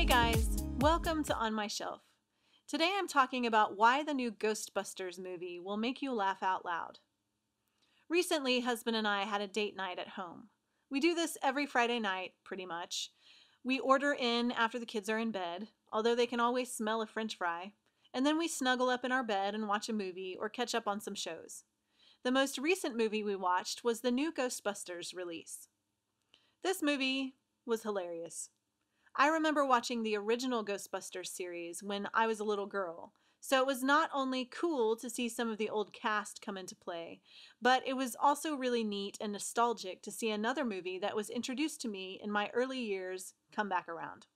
guys, welcome to On My Shelf. Today I'm talking about why the new Ghostbusters movie will make you laugh out loud. Recently, husband and I had a date night at home. We do this every Friday night, pretty much. We order in after the kids are in bed, although they can always smell a French fry, and then we snuggle up in our bed and watch a movie or catch up on some shows. The most recent movie we watched was the new Ghostbusters release. This movie was hilarious. I remember watching the original Ghostbusters series when I was a little girl, so it was not only cool to see some of the old cast come into play, but it was also really neat and nostalgic to see another movie that was introduced to me in my early years come back around.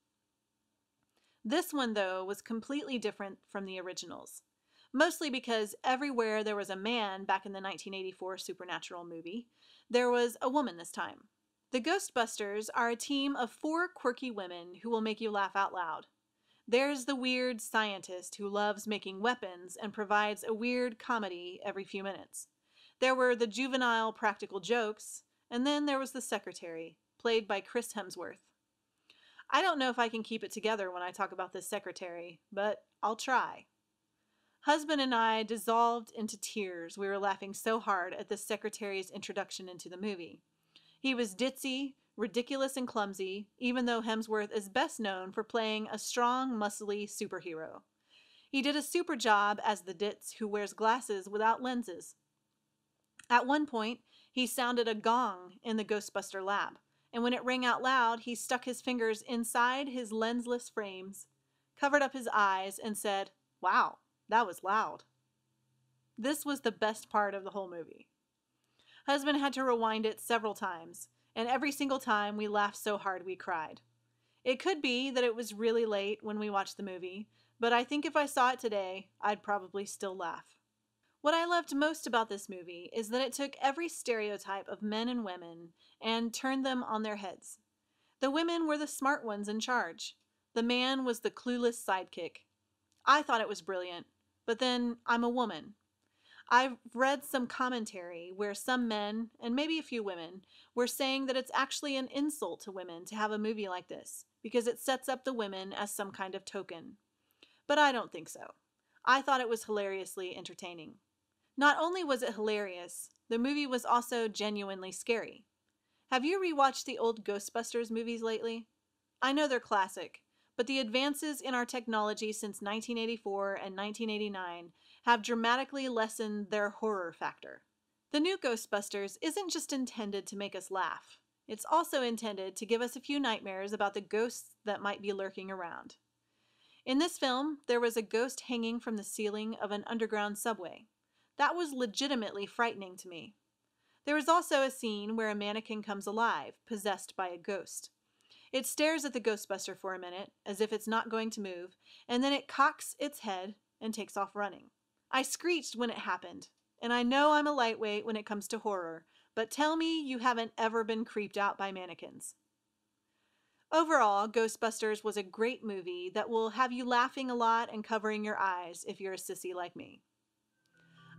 This one, though, was completely different from the originals, mostly because everywhere there was a man back in the 1984 Supernatural movie, there was a woman this time. The Ghostbusters are a team of 4 quirky women who will make you laugh out loud. There's the weird scientist who loves making weapons and provides a weird comedy every few minutes. There were the juvenile practical jokes, and then there was the secretary, played by Chris Hemsworth. I don't know if I can keep it together when I talk about this secretary, but I'll try. Husband and I dissolved into tears. We were laughing so hard at the secretary's introduction into the movie. He was ditzy, ridiculous, and clumsy, even though Hemsworth is best known for playing a strong, muscly superhero. He did a super job as the ditz who wears glasses without lenses. At one point, he sounded a gong in the Ghostbuster lab, and when it rang out loud, he stuck his fingers inside his lensless frames, covered up his eyes, and said, "Wow, that was loud." This was the best part of the whole movie. Husband had to rewind it several times, and every single time we laughed so hard we cried. It could be that it was really late when we watched the movie, but I think if I saw it today, I'd probably still laugh. What I loved most about this movie is that it took every stereotype of men and women and turned them on their heads. The women were the smart ones in charge. The man was the clueless sidekick. I thought it was brilliant, but then I'm a woman. I've read some commentary where some men, and maybe a few women, were saying that it's actually an insult to women to have a movie like this, because it sets up the women as some kind of token. But I don't think so. I thought it was hilariously entertaining. Not only was it hilarious, the movie was also genuinely scary. Have you rewatched the old Ghostbusters movies lately? I know they're classic, but the advances in our technology since 1984 and 1989 have dramatically lessened their horror factor. The new Ghostbusters isn't just intended to make us laugh. It's also intended to give us a few nightmares about the ghosts that might be lurking around. In this film, there was a ghost hanging from the ceiling of an underground subway. That was legitimately frightening to me. There was also a scene where a mannequin comes alive, possessed by a ghost. It stares at the Ghostbuster for a minute, as if it's not going to move, and then it cocks its head and takes off running. I screeched when it happened, and I know I'm a lightweight when it comes to horror, but tell me you haven't ever been creeped out by mannequins. Overall, Ghostbusters was a great movie that will have you laughing a lot and covering your eyes if you're a sissy like me.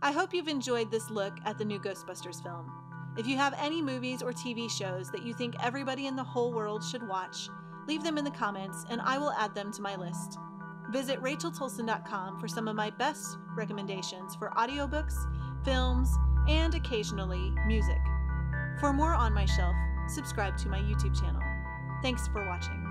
I hope you've enjoyed this look at the new Ghostbusters film. If you have any movies or TV shows that you think everybody in the whole world should watch, leave them in the comments and I will add them to my list. Visit racheltolson.com for some of my best recommendations for audiobooks, films, and occasionally music. For more On My Shelf, subscribe to my YouTube channel. Thanks for watching.